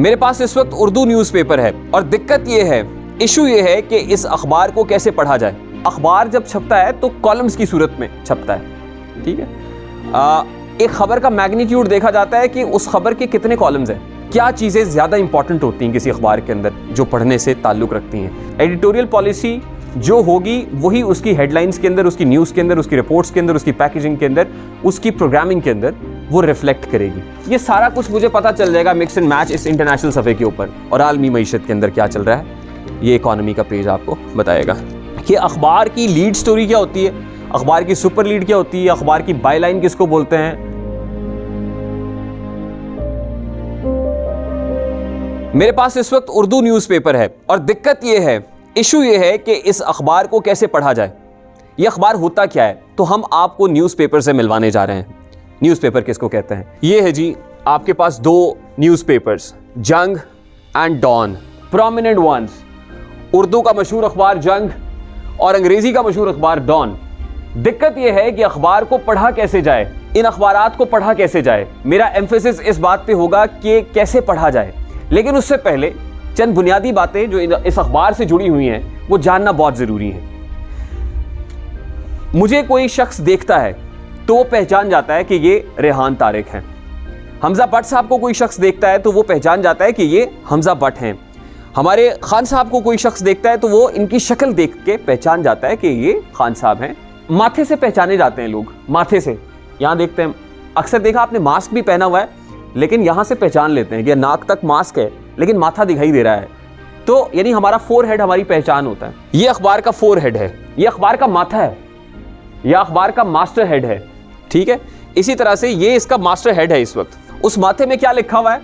मेरे पास इस वक्त उर्दू न्यूज़पेपर है और दिक्कत ये है, इशू ये है कि इस अखबार को कैसे पढ़ा जाए। अखबार जब छपता है तो कॉलम्स की सूरत में छपता है, ठीक है। एक खबर का मैग्नीट्यूड देखा जाता है कि उस खबर के कितने कॉलम्स हैं, क्या चीज़ें ज़्यादा इंपॉर्टेंट होती हैं किसी अखबार के अंदर जो पढ़ने से ताल्लुक़ रखती हैं। एडिटोरियल पॉलिसी जो होगी वही उसकी हेडलाइंस के अंदर, उसकी न्यूज़ के अंदर, उसकी रिपोर्ट्स के अंदर, उसकी पैकेजिंग के अंदर, उसकी प्रोग्रामिंग के अंदर वो रिफ्लेक्ट करेगी। ये सारा कुछ मुझे पता चल जाएगा मिक्स एंड मैच इस इंटरनेशनल सफ़े के ऊपर और आलमी मईशत के अंदर क्या चल रहा है। ये इकॉनमी का पेज आपको बताएगा कि अखबार की लीड स्टोरी क्या होती है, अखबार की सुपर लीड क्या होती है, अखबार की बायलाइन किसको बोलते हैं। मेरे पास इस वक्त उर्दू न्यूज़पेपर है और दिक्कत ये है, इशू ये है कि इस अखबार को कैसे पढ़ा जाए। ये अखबार होता क्या है, तो हम आपको न्यूज़पेपर से मिलवाने जा रहे हैं। न्यूज़पेपर किसको कहते हैं? ये है जी आपके पास दो newspapers, Jang and Dawn, prominent ones. Urdu का मशहूर अखबार जंग और अंग्रेजी का मशहूर अखबार डॉन। दिक्कत यह है कि अखबार को पढ़ा कैसे जाए, इन अखबारात को पढ़ा कैसे जाए। मेरा एम्फेसिस इस बात पे होगा कि कैसे पढ़ा जाए, लेकिन उससे पहले चंद बुनियादी बातें जो इस अखबार से जुड़ी हुई हैं वो जानना बहुत ज़रूरी है। मुझे कोई शख्स देखता है तो वो पहचान जाता है कि ये रेहान तारिक हैं। हमजा भट्ट साहब को कोई शख्स देखता है तो वो पहचान जाता है कि ये हमजा भट्ट हैं। हमारे खान साहब को कोई शख्स देखता है तो वो इनकी शक्ल देख के पहचान जाता है कि ये खान साहब हैं। माथे से पहचाने जाते हैं लोग, माथे से। यहाँ देखते हैं, अक्सर देखा आपने मास्क भी पहना हुआ है लेकिन यहाँ से पहचान लेते हैं कि नाक तक मास्क है लेकिन माथा दिखाई दे रहा है, तो यानी हमारा फोरहेड हमारी पहचान होता है। ये अखबार का फोरहेड है, ये अखबार का माथा है, यह अखबार का मास्टर हेड है, ठीक है। इसी तरह से ये इसका मास्टर हेड है। इस वक्त उस माथे में क्या लिखा हुआ है,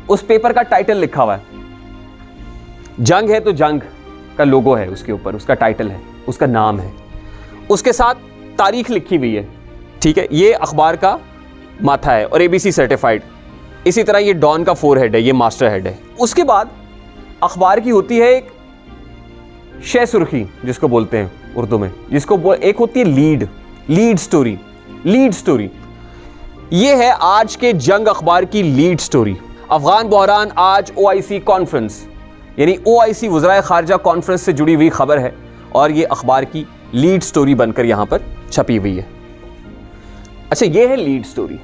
उस पेपर का टाइटल लिखा हुआ है। जंग है तो जंग का लोगो है उसके ऊपर, उसका टाइटल है, उसका नाम है, उसके साथ तारीख लिखी हुई है, ठीक है। ये अखबार का माथा है और ABC सर्टिफाइड। इसी तरह ये डॉन का फोरहेड है, ये मास्टर हेड है। उसके बाद अखबार की होती है एक शे सुर्खी जिसको बोलते हैं उर्दू में, जिसको एक होती है लीड स्टोरी। लीड स्टोरी ये है आज के जंग अखबार की लीड स्टोरी। अफगान बहरान आज OIC कॉन्फ्रेंस यानी OIC वज़राए खारजा कॉन्फ्रेंस से जुड़ी हुई खबर है और ये अखबार की लीड स्टोरी बनकर यहां पर छपी हुई है। अच्छा, ये है लीड स्टोरी।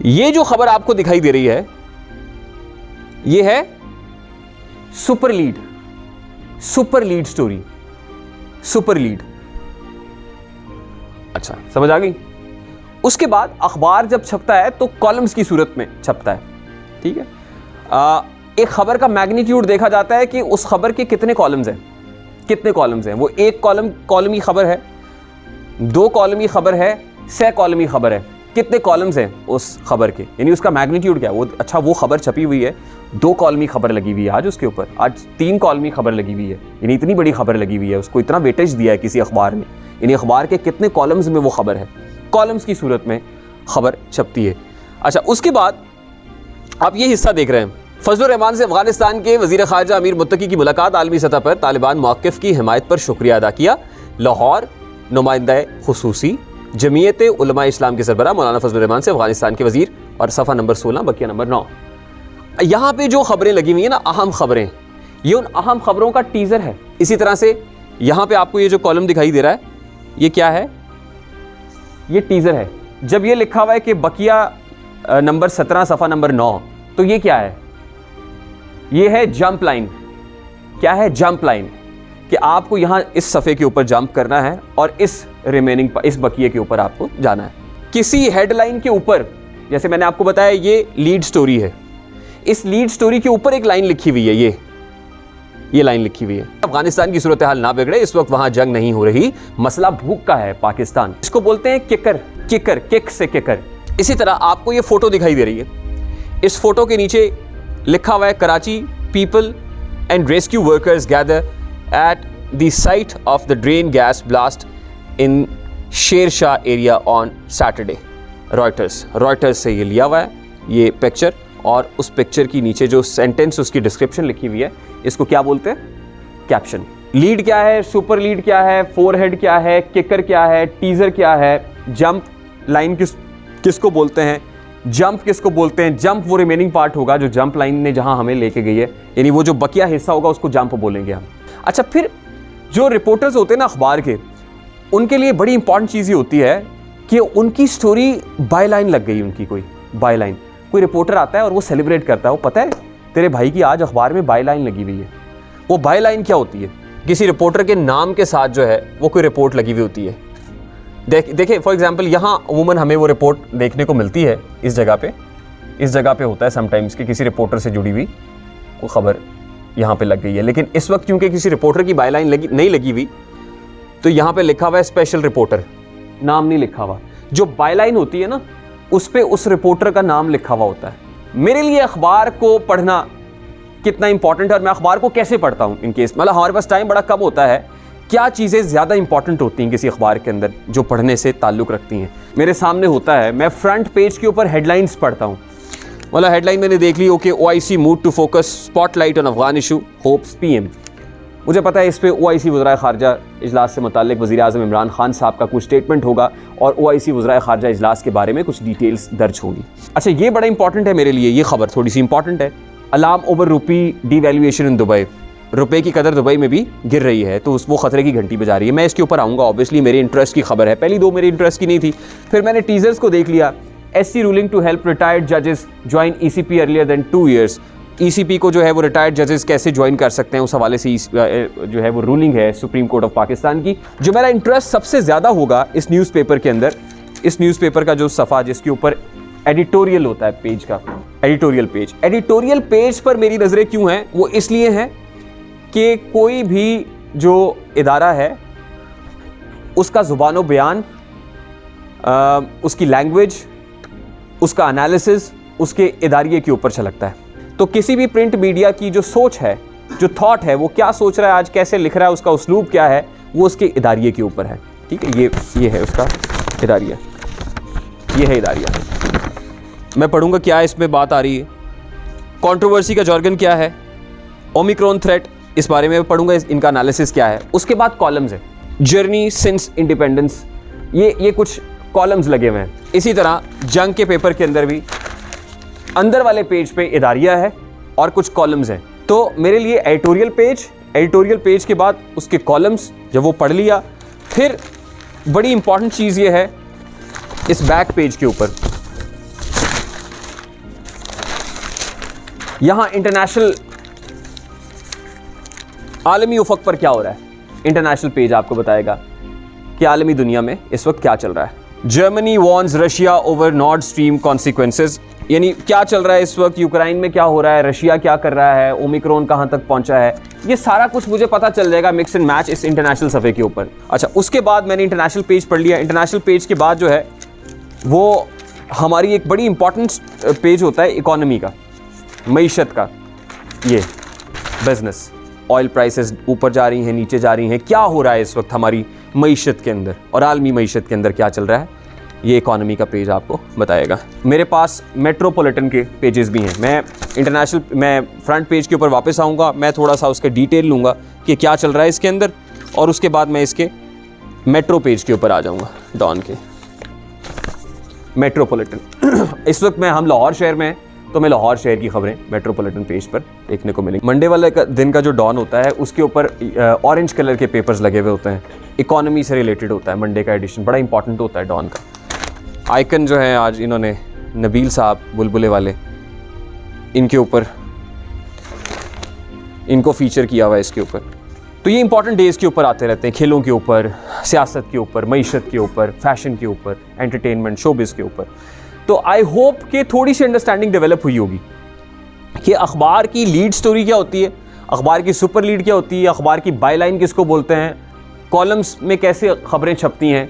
ये जो खबर आपको दिखाई दे रही है ये है super lead story, super lead. अच्छा, समझ आ गई। उसके बाद अखबार जब छपता है तो कॉलम्स की सूरत में छपता है, ठीक है। एक खबर का मैग्नीट्यूड देखा जाता है कि उस खबर के कितने कॉलम्स हैं, कितने कॉलम्स हैं। वो एक कॉलमी खबर है, दो कॉलमी खबर है, 6 कॉलमी खबर है, कितने कॉलम्स हैं उस खबर के, यानी उसका मैग्नीट्यूड क्या है वो। अच्छा, वो खबर छपी हुई है, 2 कॉलमी खबर लगी हुई है आज उसके ऊपर, आज 3 कॉलमी खबर लगी हुई है, यानी इतनी बड़ी खबर लगी हुई है, उसको इतना वेटेज दिया है किसी अखबार ने, यानी अखबार के कितने कॉलम्स में वो खबर है, कॉलम्स की सूरत में खबर छपती है। अच्छा, उसके बाद आप ये हिस्सा देख रहे हैं, फजलुर रहमान से अफगानिस्तान के वज़ीर ख़ारजा अमीर मुत्तकी की मुलाकात, आलमी सतह पर तालिबान मौक़िफ़ की हिमायत पर शुक्रिया अदा किया। लाहौर, नुमाइंदा खुसूसी जमीयत उलमा इस्लाम के सरबराह मौलाना फजलुर रहमान से अफगानिस्तान के वज़ीर, और सफ़ा नंबर 16 बकिया नंबर 9। यहाँ पे जो खबरें लगी हुई हैं ना, अहम खबरें, ये उन अहम खबरों का टीज़र है। इसी तरह से यहाँ पे आपको ये जो कॉलम दिखाई दे रहा है ये क्या है, ये टीज़र है। जब ये लिखा हुआ है कि बकिया नंबर 17 सफ़ा नंबर 9, तो ये क्या है, ये है जंप लाइन। क्या है जंप लाइन, कि आपको यहाँ इस सफ़े के ऊपर जंप करना है और इस बकिए के ऊपर आपको जाना है। किसी हेडलाइन के ऊपर, जैसे मैंने आपको बताया ये लीड स्टोरी है, इस लीड स्टोरी के ऊपर एक लाइन लिखी हुई है, ये लाइन लिखी हुई है, अफगानिस्तान की सूरत हाल ना बिगड़े, इस वक्त वहां जंग नहीं हो रही, मसला भूख का है पाकिस्तान। इसको बोलते हैं किक से किकर। इसी तरह आपको ये फोटो दिखाई दे रही है, इस फोटो के नीचे लिखा हुआ है Karachi people and rescue workers gather at the site of the drain gas blast in Sher Shah area on Saturday. Reuters से ये लिया हुआ है ये पिक्चर, और उस पिक्चर की नीचे जो सेंटेंस उसकी डिस्क्रिप्शन लिखी हुई है, इसको क्या बोलते हैं, कैप्शन। लीड क्या है, सुपर लीड क्या है, फोरहेड क्या है, किकर क्या है, टीजर क्या है, जंप लाइन किसको बोलते हैं, जंप किसको बोलते हैं? जंप वो रिमेनिंग पार्ट होगा जो जंप लाइन ने जहां हमें लेके गई है, यानी वो जो बकिया हिस्सा होगा उसको जंप बोलेंगे हम। अच्छा, फिर जो रिपोर्टर्स होते हैं ना अखबार के, उनके लिए बड़ी इंपॉर्टेंट चीज़ ये होती है कि उनकी स्टोरी बाय लाइन लग गई, उनकी कोई बाय लाइन, कोई रिपोर्टर आता है और वो सेलिब्रेट करता है, वो पता है तेरे भाई की आज अखबार में बाय लाइन लगी हुई है। वो बाय लाइन क्या होती है? किसी रिपोर्टर के नाम के साथ जो है वो कोई रिपोर्ट लगी हुई होती है। देखिए फॉर एग्जांपल यहाँ अमूमन हमें वो रिपोर्ट देखने को मिलती है इस जगह पे होता है समटाइम्स कि किसी रिपोर्टर से जुड़ी हुई कोई खबर यहाँ पे लग गई है, लेकिन इस वक्त क्योंकि किसी रिपोर्टर की बायलाइन नहीं लगी हुई तो यहाँ पे लिखा हुआ है स्पेशल रिपोर्टर, नाम नहीं लिखा हुआ। जो बायलाइन होती है ना उस पे उस रिपोर्टर का नाम लिखा हुआ होता है। मेरे लिए अखबार को पढ़ना कितना इंपॉर्टेंट है और मैं अखबार को कैसे पढ़ता हूँ, इन केस मतलब हमारे पास टाइम बड़ा कम होता है, क्या चीज़ें ज़्यादा इंपॉर्टेंट होती हैं किसी अखबार के अंदर जो पढ़ने से ताल्लुक़ रखती हैं। मेरे सामने होता है, मैं फ्रंट पेज के ऊपर हेडलाइंस पढ़ता हूँ। मतलब हेडलाइन मैंने देख ली, okay, OIC mood to focus spotlight on Afghan issue hopes PM। मुझे पता है इस पे OIC वज़राए ख़ारजा इजलास से मुताल्लिक़ वज़ीर आज़म इमरान खान साहब का कुछ स्टेटमेंट होगा और OIC वज़राए ख़ारजा इजलास के बारे में कुछ डिटेल्स दर्ज होंगी। अच्छा, ये बड़ा इंपॉर्टेंट है मेरे लिए, ये खबर थोड़ी सी इंपॉर्टेंट है। Alarm over rupee devaluation in Dubai, रुपए की कदर दुबई में भी गिर रही है, तो वो खतरे की घंटी बजा रही है। मैं इसके ऊपर आऊँगा, ऑब्वियसली मेरे इंटरेस्ट की खबर है। पहली दो मेरे इंटरेस्ट की नहीं थी, फिर मैंने टीजर्स को देख लिया। SC ruling to help retired जजेस join ECP earlier than 2 years। ECP को जो है वो रिटायर्ड जजेस कैसे ज्वाइन कर सकते हैं, उस हवाले से जो है वो रूलिंग है सुप्रीम कोर्ट ऑफ पाकिस्तान की। जो मेरा इंटरेस्ट सबसे ज़्यादा होगा इस न्यूज़पेपर के अंदर, इस न्यूज़पेपर का जो सफ़ा जिसके ऊपर एडिटोरियल होता है पेज का, एडिटोरियल पेज पर मेरी नज़रें क्यों हैं? वो इसलिए हैं कि कोई भी जो इदारा है उसका ज़ुबानो बयान, उसकी लैंग्वेज, उसका एनालिसिस उसके इदारिये के ऊपर छलकता है। तो किसी भी प्रिंट मीडिया की जो सोच है, जो थॉट है, वो क्या सोच रहा है, आज कैसे लिख रहा है, उसका उसलूब क्या है, वो उसके इदारिये के ऊपर है। ठीक है, ये है उसका इदारिया, ये है इदारिया। मैं पढ़ूंगा क्या इसमें बात आ रही है, कंट्रोवर्सी का जॉर्गन क्या है, ओमिक्रॉन थ्रेट, इस बारे में पढ़ूंगा, इनका एनालिसिस क्या है। उसके बाद कॉलम्स है, जर्नी सिंस इंडिपेंडेंस, ये कुछ कॉलम्स लगे हुए हैं। इसी तरह जंग के पेपर के अंदर भी अंदर वाले पेज पे इदारिया है और कुछ कॉलम्स हैं। तो मेरे लिए एडिटोरियल पेज के बाद उसके कॉलम्स, जब वो पढ़ लिया, फिर बड़ी इंपॉर्टेंट चीज़ ये है इस बैक पेज के ऊपर, यहाँ इंटरनेशनल आलमी उफक पर क्या हो रहा है। इंटरनेशनल पेज आपको बताएगा कि आलमी दुनिया में इस वक्त क्या चल रहा है। Germany warns Russia over Nord stream consequences, यानी क्या चल रहा है इस वक्त, यूक्रेन में क्या हो रहा है, रशिया क्या कर रहा है, ओमिक्रॉन कहाँ तक पहुँचा है, ये सारा कुछ मुझे पता चल जाएगा मिक्स एंड मैच इस इंटरनेशनल सफ़े के ऊपर। अच्छा, उसके बाद मैंने इंटरनेशनल पेज पढ़ लिया। इंटरनेशनल पेज के बाद जो है वो हमारी एक बड़ी इंपॉर्टेंट पेज होता है इकॉनमी का, मईशत का, ये बिजनेस, ऑयल प्राइसेस ऊपर जा रही हैं, नीचे जा रही हैं, क्या हो रहा है इस वक्त हमारी मईशत के अंदर और आलमी मईशत के अंदर क्या चल रहा है, ये इकॉनमी का पेज आपको बताएगा। मेरे पास मेट्रोपॉलिटन के पेजेस भी हैं। मैं फ्रंट पेज के ऊपर वापस आऊँगा, मैं थोड़ा सा उसके डिटेल लूँगा कि क्या चल रहा है इसके अंदर, और उसके बाद मैं इसके मेट्रो पेज के ऊपर आ जाऊँगा, डॉन के मेट्रोपॉलिटन। इस वक्त हम लाहौर शहर में हैं, तो मैं लाहौर शहर की खबरें मेट्रोपॉलिटन पेज पर देखने को मिलेंगी। मंडे वाले दिन का जो डॉन होता है उसके ऊपर ऑरेंज कलर के पेपर्स लगे हुए होते हैं, इकॉनमी से रिलेटेड होता है। मंडे का एडिशन बड़ा इंपॉर्टेंट होता है डॉन का। आइकन जो है आज इन्होंने नबील साहब बुलबुले वाले, इनके ऊपर इनको फीचर किया हुआ है इसके ऊपर। तो ये इंपॉर्टेंट डेज़ के ऊपर आते रहते हैं, खेलों के ऊपर, सियासत के ऊपर, मईशत के ऊपर, फैशन के ऊपर, एंटरटेनमेंट, शोबिज़ के ऊपर। तो आई होप कि थोड़ी सी अंडरस्टैंडिंग डेवलप हुई होगी कि अखबार की लीड स्टोरी क्या होती है, अखबार की सुपर लीड क्या होती है, अखबार की बायलाइन किसको बोलते हैं, कॉलम्स में कैसे खबरें छपती हैं,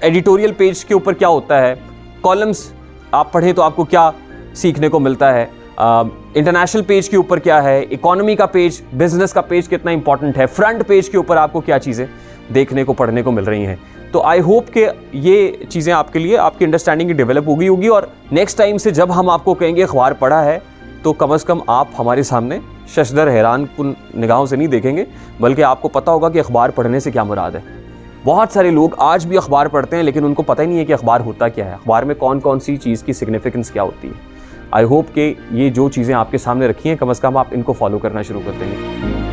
एडिटोरियल पेज के ऊपर क्या होता है, कॉलम्स आप पढ़ें तो आपको क्या सीखने को मिलता है, इंटरनेशनल पेज के ऊपर क्या है, इकॉनमी का पेज, बिजनेस का पेज कितना इंपॉर्टेंट है, फ्रंट पेज के ऊपर आपको क्या चीज़ें देखने को पढ़ने को मिल रही हैं। तो आई होप कि ये चीज़ें आपके लिए, आपकी अंडरस्टैंडिंग डेवलप होगी और नेक्स्ट टाइम से जब हम आपको कहेंगे अखबार पढ़ा है, तो कम से कम आप हमारे सामने शशदर हैरान कुन निगाहों से नहीं देखेंगे, बल्कि आपको पता होगा कि अखबार पढ़ने से क्या मुराद है। बहुत सारे लोग आज भी अखबार पढ़ते हैं लेकिन उनको पता ही नहीं है कि अखबार होता क्या है, अखबार में कौन कौन सी चीज़ की सिग्निफिकेंस क्या होती है। आई होप कि ये जो चीज़ें आपके सामने रखी हैं कम से कम आप इनको फॉलो करना शुरू कर देंगे।